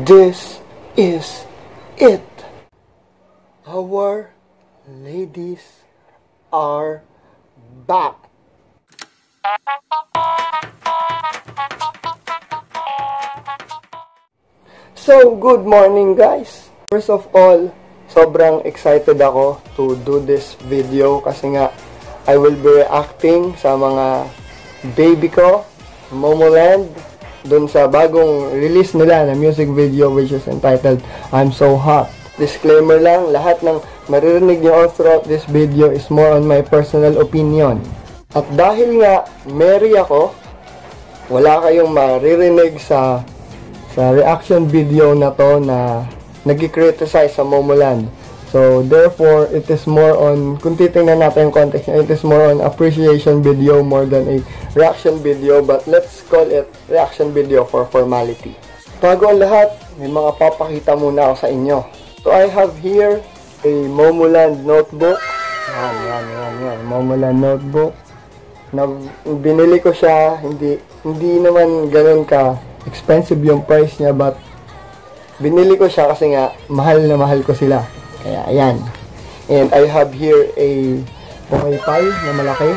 This is it. Our ladies are back. So, good morning guys. First of all, sobrang excited ako to do this video kasi nga I will be reacting sa mga baby ko, Momoland, dun sa bagong release nila na music video which is entitled I'm So Hot. Disclaimer lang, lahat ng maririnig niyo all throughout this video is more on my personal opinion. At dahil nga Mary ako, wala kayong maririnig sa reaction video na to na nag-criticize sa Momoland. So, therefore, it is more on, kung titingnan natin yung context, it is more on appreciation video more than a reaction video, but let's call it reaction video for formality. Bago ang lahat, may mga papakita muna ako sa inyo. So, I have here a Momoland notebook. Yan. Momoland notebook. Na binili ko siya, hindi naman ganun ka expensive yung price niya, but binili ko siya kasi nga mahal na mahal ko sila. Kaya ayan. And I have here a Wi-Fi na malaki.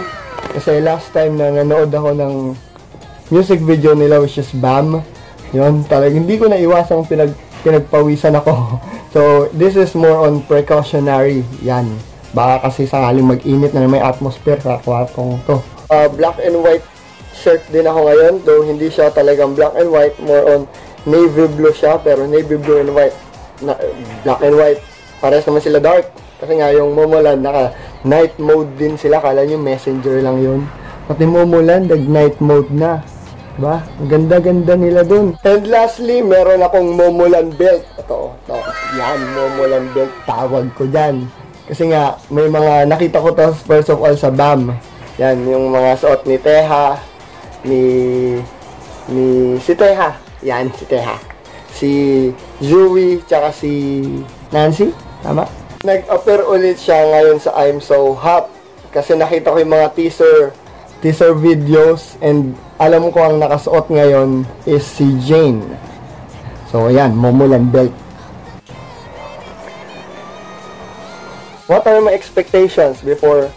Kasi last time na nanood ako ng music video nila which is BAM. Yun, talagang hindi ko naiwasang pinagpawisan ako. So, this is more on precautionary. Yan. Baka kasi sakaling mag-init na may atmosphere sa kwartong to. Black and white shirt din ako ngayon. Though hindi siya talagang black and white. More on navy blue siya. Pero navy blue and white. Black and white. Parehas naman sila dark. Kasi nga yung Momoland naka night mode din sila. Kala nyo messenger lang yun. Pati Momoland nag night mode na. Diba? Ang ganda-ganda nila dun. And lastly, meron akong Momoland belt. Ito. Yan, Momoland belt. Tawag ko dyan. Kasi nga, may mga nakita ko to first of all sa BAM. Yan, yung mga suot ni Teha. Si Teha. Yan, si Teha. Si Zoe, tsaka si Nancy. Tama? Nag-appear ulit siya ngayon sa I'm So Hot. Kasi nakita ko yung mga teaser videos, and alam ko ang nakasuot ngayon is si Jane. So, ayan, Momoland belt. What are my expectations before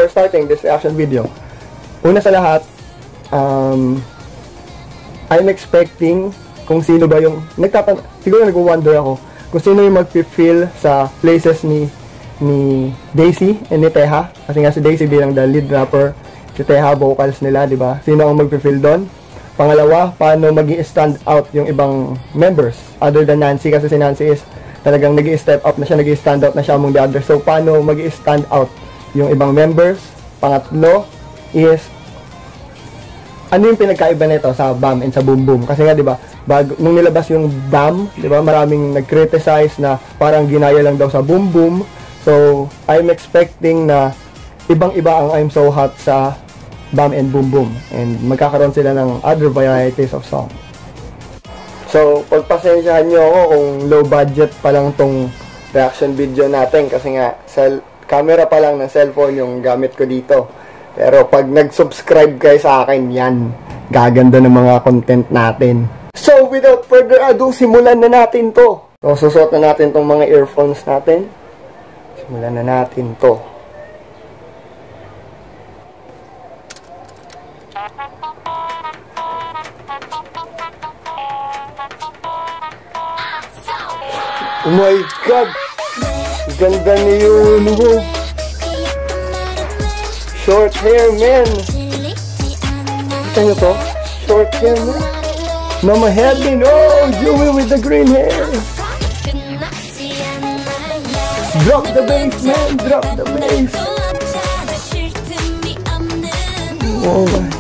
starting this reaction video? Una sa lahat, I'm expecting kung sino ba yung siguro nag-wonder ako kung sino yung mag-feel sa places ni Daisy and ni Teha. Kasi nga si Daisy bilang the lead rapper, si Teha vocals nila, di ba? Sino ang mag-feel doon? Pangalawa, paano magi-stand out yung ibang members other than Nancy, kasi si Nancy is talagang nag-i-step up na siya, nag-i-stand out na siya among the others. So, paano magi-stand out yung ibang members? Pangatlo is ano yung pinagkaiba nito sa BAM and sa Boom Boom? Kasi nga, di ba, nung nilabas yung BAM, di ba, maraming nag-criticize na parang ginaya lang daw sa Boom Boom. So, I'm expecting na ibang-iba ang I'm So Hot sa BAM and Boom Boom. And magkakaroon sila ng other varieties of song. So, pagpasensyahan nyo ako kung low budget pa lang tong reaction video natin. Kasi nga, camera pa lang ng cellphone yung gamit ko dito. Pero pag nag-subscribe kayo sa akin, yan, gaganda ng mga content natin. So, without further ado, simulan na natin to. So, susuot na natin tong mga earphones natin. Simulan na natin to. Oh my God! Ganda ni Yuno! Short hair, man! Kita nyo to? Short hair, man! Mama Heaven! Oh! Joey with the green hair! Drop the bass, man! Drop the bass! Oh my!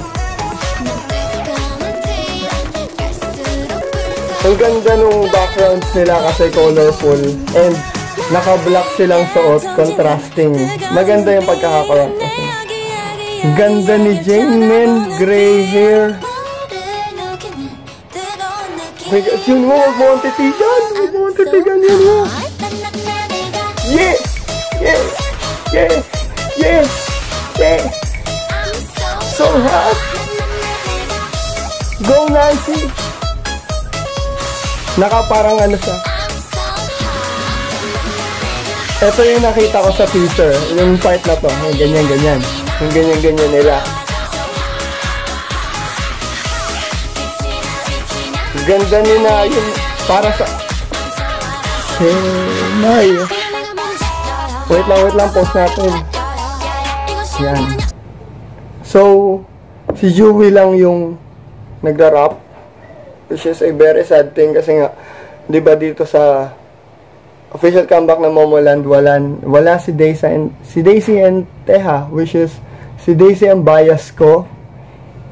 Ang ganda nung backgrounds nila kasi colorful, and naka-black silang suot, contrasting. Maganda yung pagkakakontrast. Ganda ni Jane, man. Gray hair. Oh my God, yun mo, huwag mo ang titigan. Huwag mo ang titigan yun mo. Yes! Yes! Yes! Yes! Yes! So hot! Go, Nancy! Parang ano siya. Ito yung nakita ko sa teaser. Yung part na to. Yung ganyan-ganyan. Yung ganyan-ganyan nila. Ganda nila yung para sa... May. Wait lang. Pause natin. Yan. So, si Joey lang yung nagra-rap. Which is a very sad thing kasi nga, di ba dito sa official comeback ng Momoland, wala si Daisy and Teha, which is si Daisy ang bias ko.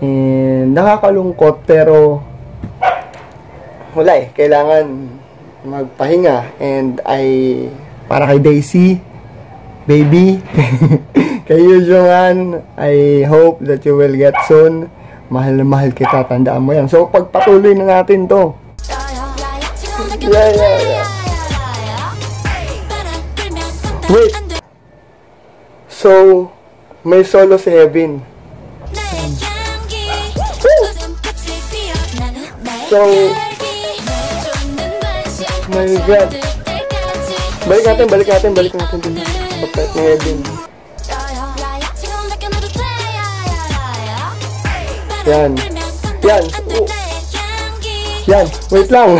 And nakakalungkot pero wala kailangan magpahinga. And para kay Daisy, baby, kay Yujongan, I hope that you will get soon. Mahal na mahal kita, tandaan mo yan. So, pagpatuloy na natin to. Yeah. Wait. So, may solo si Heaven. So, my God. Balik natin. Pagkat ni Heaven. Yan. Wait lang.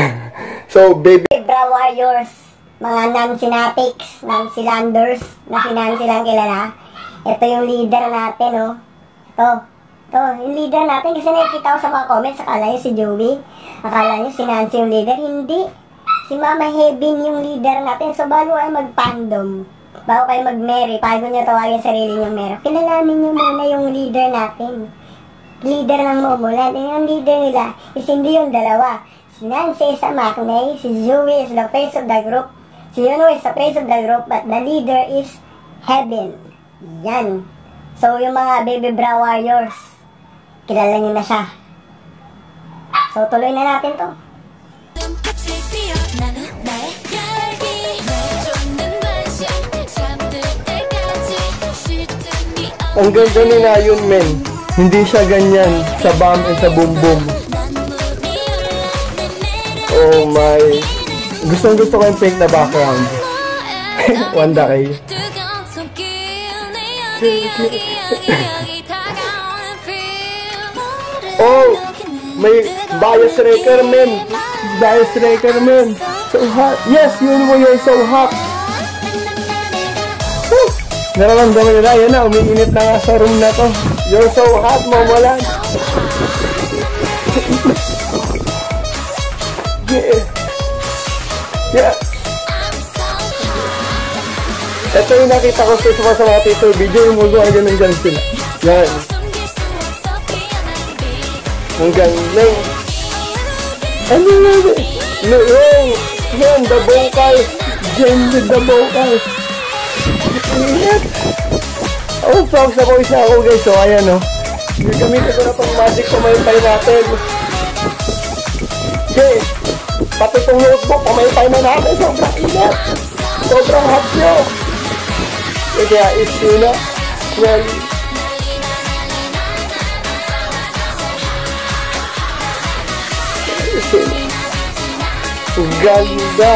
So, baby. Bra Warriors, mga Nancy-natics, Nancy-landers, na si Nancy lang kilala. Ito yung leader natin, oh. Ito, yung leader natin. Kasi nakikita ko sa mga comments, akala nyo si Joey, akala nyo si Nancy yung leader. Hindi. Si Mama Heaven yung leader natin. So, bago kayo mag-fandom, bago kayo mag-Mary, bago nyo tawagin sarili nyo Mary, kilalanin nyo muna yung leader natin. Leader ng Momoland. And yung leader nila is hindi yung dalawa. Si Nancy is a maknay, si Joey is the face of the group, si Yuno is the face of the group, but the leader is Heaven. Yan. So, yung mga baby bra warriors, kilala nyo na siya. So, tuloy na natin to. Ang ganda ni Nayon, men. Hindi siya ganyan sa bam and sa boom boom. Oh my. Gustong-gusto ko yung pink na background. Wanda kayo. Oh! May bias wrecker, men. So hot. Yes, you're so hot. Nararamdaman nila, yan na, umiinit na nga sa room na to. You're so hot, Momoland. Yeah. Ito yung nakita ko sa mga teaser video, yung mga ganun dyan sila. Yan. Ang galing. Ano yun? Yan, the vocals. Jane with the vocals. Ingat. Oh, props na voice na ako guys. So, ayan o. Gamitin ko na itong magic pamaypay natin. Okay. Pati itong notebook, pamaypay na natin. Sobrang ingat. Sobrang hot nyo. Kaya issue na. Well, ganda.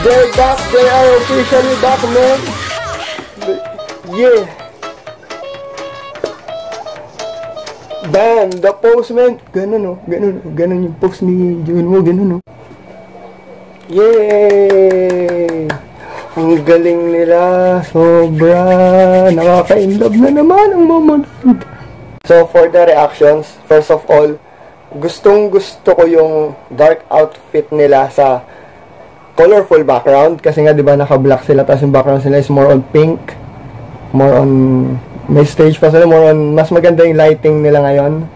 They're back. They are officially back, man. Yeah. Bam! The pose, man. Ganun, oh. Ganun yung pose ni Junwoo. Ganun, oh. Yay! Ang galing nila. Sobra. Nakaka-inlove na naman ang Momoland. So, for the reactions, first of all, gustong-gusto ko yung dark outfit nila sa colorful background. Kasi nga, di ba, naka-black sila. Tapos yung background sila is more on pink. More on... May stage pa sila. More on... Mas maganda yung lighting nila ngayon.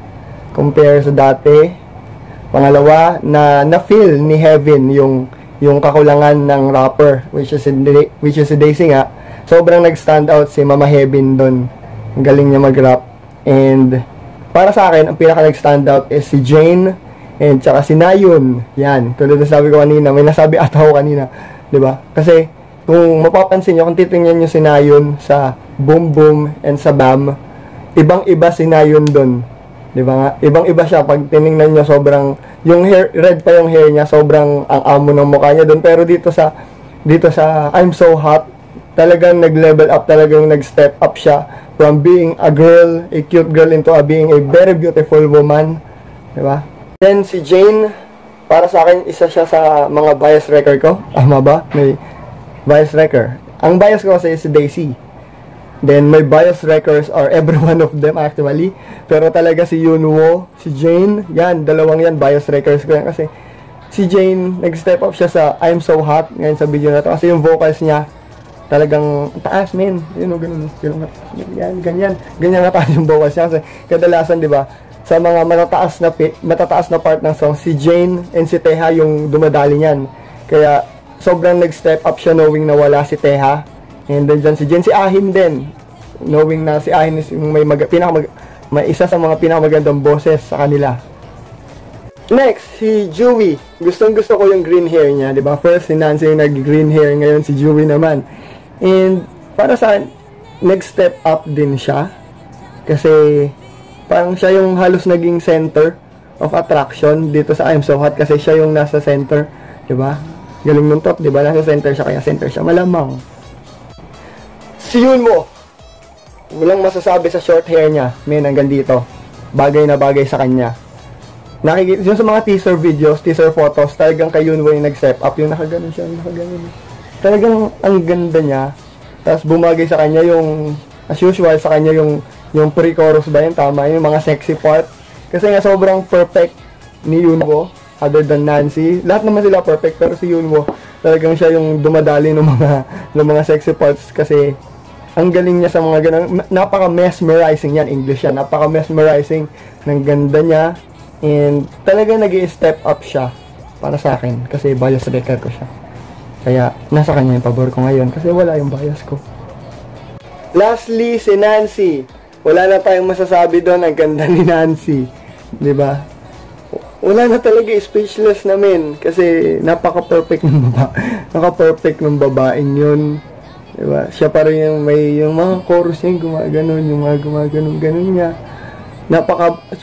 Compare sa dati. Pangalawa, na-feel ni Heaven yung kakulangan ng rapper. Which is si Daisy nga. Sobrang nag-stand out si Mama Heaven doon. Ang galing niya mag-rap. And... Para sa akin, ang pinaka nag-stand out is si Jane and tsaka si Nayon. Yan, tulad na sabi ko kanina, may nasabi ata ako kanina, 'di ba? Kasi kung mapapansin niyo, kung titingnan niyo si Nayon sa Boom Boom and sa Bam, ibang-iba si Nayon doon, 'di Di ba nga? Ibang-iba siya. Pag tiningnan nyo, sobrang, yung hair, red pa yung hair niya, sobrang ang amo ng mukha niya doon. Pero dito sa I'm So Hot, talagang nag-level up, talagang nag-step up siya from being a girl, a cute girl, into being a very beautiful woman. Di ba? Then, si Jane, para sa akin, isa siya sa mga bias wrecker ko. Tama ba? May bias wrecker. Ang bias ko kasi si Daisy. Then, my bias wreckers are every one of them actually. Pero talaga si Yunwo, si Jane, yan, dalawang yan, bias wreckers ko yan. Kasi si Jane, nag-step up siya sa I'm So Hot ngayon sa video na to. Kasi yung vocals niya, talagang taas, men. Yun o, ganun. Ganyan taas yung vocals niya. Kasi kadalasan, di ba, sa mga matataas na part ng song, si Jane and si Teha yung dumadali niyan. Kaya, sobrang nag-step up siya knowing na wala si Teha. And then dyan si Jen, si Ahin din. Knowing na si Ahin is yung may isa sa mga pinakamagandang boses sa kanila. Next, si Joey. Gustong-gusto ko yung green hair niya, di ba? First, si Nancy yung nag-green hair, ngayon si Joey naman. And para sa nag-step up din siya. Kasi parang siya yung halos naging center of attraction dito sa I'm So Hot kasi siya yung nasa center, di ba? Galing nung top, di ba? Nasa center siya, kaya center siya. Malamang. Si Yunwo, walang masasabi sa short hair niya. Men, hanggang dito. Bagay na bagay sa kanya. Nakikita, yung sa mga teaser videos, teaser photos, talagang kay Yunwo yung nag-step up. Yung nakaganon siya, nakaganon. Talagang ang ganda niya. Tapos bumagay sa kanya yung, as usual, sa kanya yung pre-chorus ba yun? Tama, yung mga sexy part. Kasi nga sobrang perfect ni Yunwo, other than Nancy. Lahat naman sila perfect, pero si Yunwo, talagang siya yung dumadali ng mga sexy parts kasi ang galing niya sa mga ganun. Napaka-mesmerizing yan. English yan. Napaka-mesmerizing ng ganda niya. And talagang nag-i-step up siya para sa akin. Kasi bias wrecker ko siya. Kaya nasa kanya yung pabor ko ngayon. Kasi wala yung bias ko. Lastly, si Nancy. Wala na tayong masasabi doon. Ang ganda ni Nancy. Diba? Wala na talaga. Speechless namin. Kasi napaka-perfect ng Naka-perfect ng babaeng yun. Diba? Siya pa rin yung mga chorus niya, gumaganon, yung mga gumaganon niya.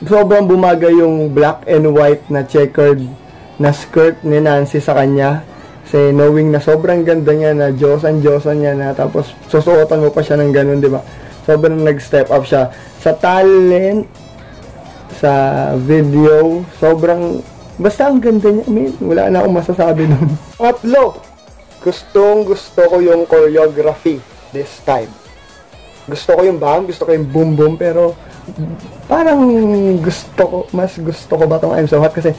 Sobrang bumagay yung black and white na checkered na skirt ni Nancy sa kanya. Kasi knowing na sobrang ganda niya, na Diyosan niya na, tapos susuotan mo pa siya ng ganun, diba? Sobrang nag-step up siya. Sa talent, sa video, sobrang, basta ang ganda niya, wala na akong masasabi nun. Tatlo! Gusto ko yung choreography this time. Gusto ko yung bang, gusto ko yung boom boom, pero parang mas gusto ko ba tong I'm So Hot kasi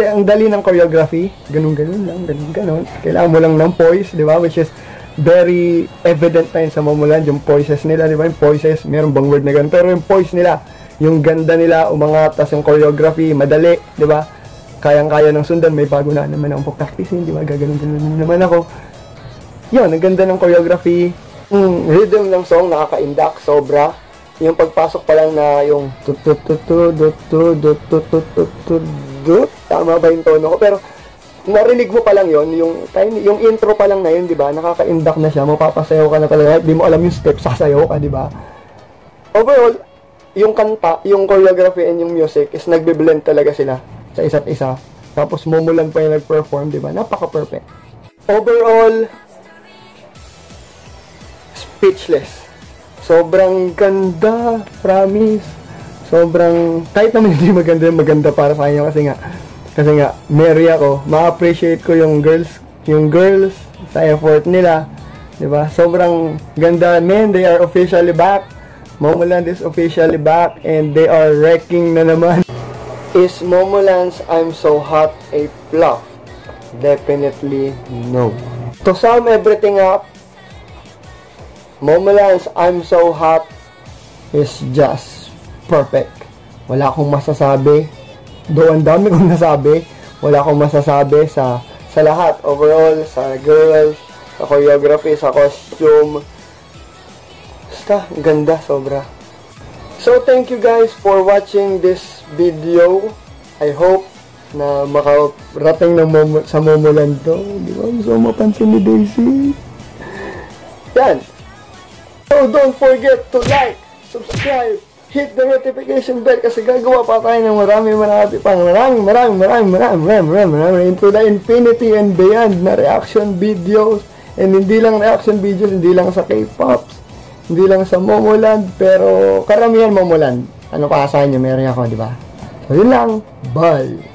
ang dali ng choreography, ganun lang. Kailangan mo lang ng poise, di ba? Which is very evident na yun sa Momoland, yung poises nila, di ba? Yung poises, meron bang word na ganun, pero yung poise nila, yung ganda nila, umangat, tas yung choreography, madali, di ba? Kayang-kaya ng sundan, may bago na naman akong practicing, di ba? Gaganon naman ako. Yun, ang ganda ng choreography. Rhythm ng song, nakaka-indak, sobra. Yung pagpasok pa lang na yung tama ba yung tono ko? Pero, narinig mo pa lang yun, yung intro pa lang na yun, di ba? Nakaka-indak na siya, mapapasayaw ka na talaga. Di mo alam yung steps, sasayaw ka, di ba? Overall, yung kanta, yung choreography and yung music is nagbe-blend talaga sila sa isa't isa. Tapos Momoland pa yung nag-perform, di ba? Napaka-perfect. Overall, speechless. Sobrang ganda, promise. Sobrang, kahit naman hindi maganda para sa kanya kasi nga, Mary ako, ma-appreciate ko yung girls sa effort nila. Di ba? Sobrang ganda. Man, they are officially back. Momoland is officially back and they are wrecking na naman. Is Momoland's I'm So Hot a flop? Definitely no. To sum everything up, Momoland's I'm So Hot is just perfect. Wala akong masasabi. Though ang dami kong nasabi, wala akong masasabi sa lahat. Overall, sa girls, sa choreography, sa costume. Basta, ganda, sobra. So, thank you guys for watching this video. I hope na makarating sa Momoland to. Di ba? Gusto mapansin ni Daisy. Yan. So, don't forget to like, subscribe, hit the notification bell kasi gagawa pa tayo ng maraming into the infinity and beyond na reaction videos. And hindi lang reaction videos, hindi lang sa K-Pops, hindi lang sa Momoland, pero karamihan Momoland. Ano pa asahan nyo, meron ako, di ba? So, yun lang. Bye!